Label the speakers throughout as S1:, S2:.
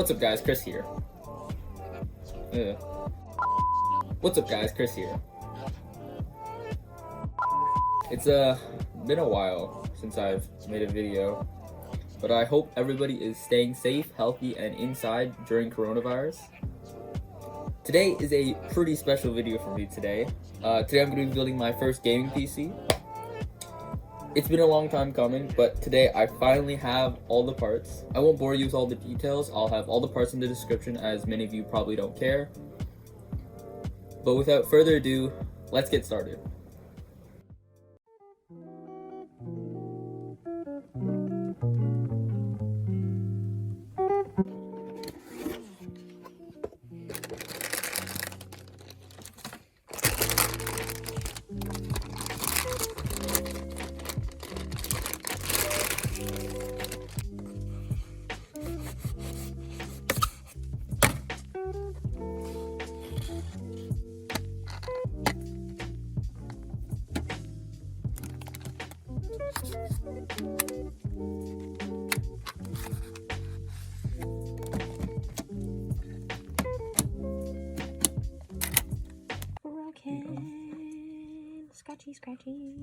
S1: What's up guys, Chris here. What's up guys, Chris here. It's been a while since I've made a video, but I hope everybody is staying safe, healthy, and inside during coronavirus. Today is a pretty special video for me today. Today I'm going to be building my first gaming PC. It's been a long time coming, but today I finally have all the parts. I won't bore you with all the details. I'll have all the parts in the description, as many of you probably don't care. But without further ado, let's get started.
S2: Broken, scratchy, scratchy.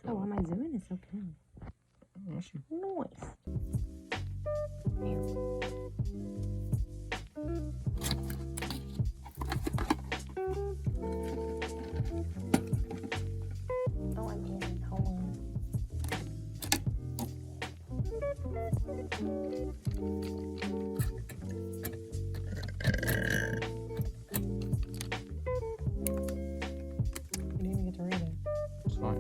S2: Oh, why am I zooming? It's so good. Nice. Oh, I'm in. Hold on. You didn't even get to read it.
S1: It's fine.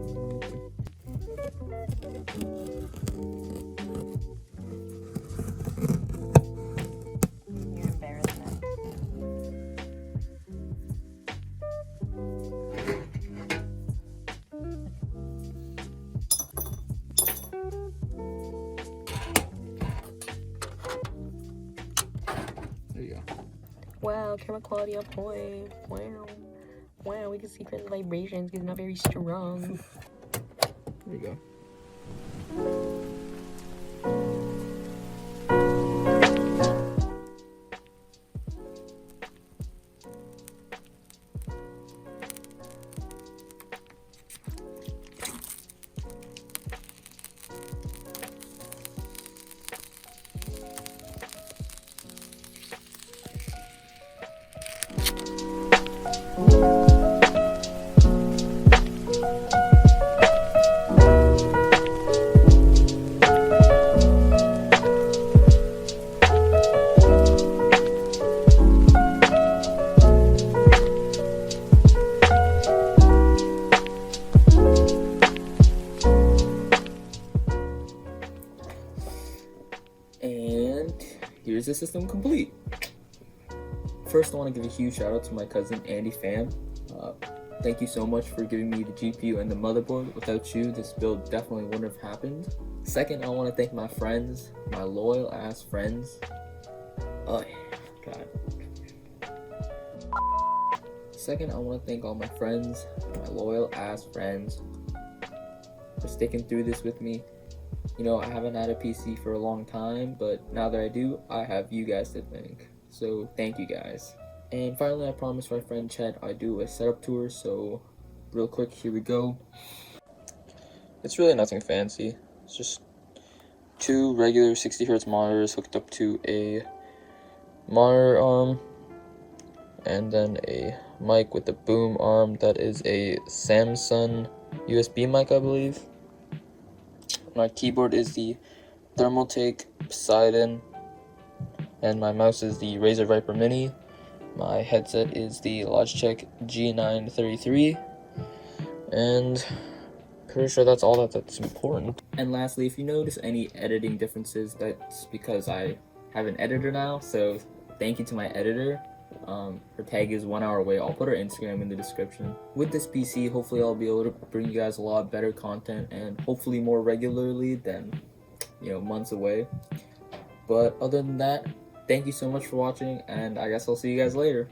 S2: You're embarrassment.
S1: There you go.
S2: Wow, camera quality on point. Wow. Wow, we can see the vibrations because it's not very strong.
S1: There you go. And here's the system complete. First, I want to give a huge shout out to my cousin Andy Pham. Thank you so much for giving me the GPU and the motherboard. Without you, this build definitely wouldn't have happened. Second, I want to thank my friends, my loyal ass friends. Oh, God. Second, I want to thank all my friends, my loyal ass friends, for sticking through this with me. You know, I haven't had a PC for a long time, but now that I do, I have you guys to thank. So thank you guys. And finally, I promised my friend Chet I'd do a setup tour, so real quick, here we go. It's really nothing fancy. It's just two regular 60Hz monitors hooked up to a monitor arm, and then a mic with a boom arm that is a Samsung USB mic, I believe. My keyboard is the Thermaltake Poseidon, and my mouse is the Razer Viper Mini. My headset is the Logitech G933, and pretty sure that's all that's important. And lastly, if you notice any editing differences, that's because I have an editor now, so thank you to my editor. Her tag is 1 hour away. I'll put her Instagram in the description. With this PC, hopefully I'll be able to bring you guys a lot better content, and hopefully more regularly than, you know, months away. But other than that, thank you so much for watching, and I guess I'll see you guys later.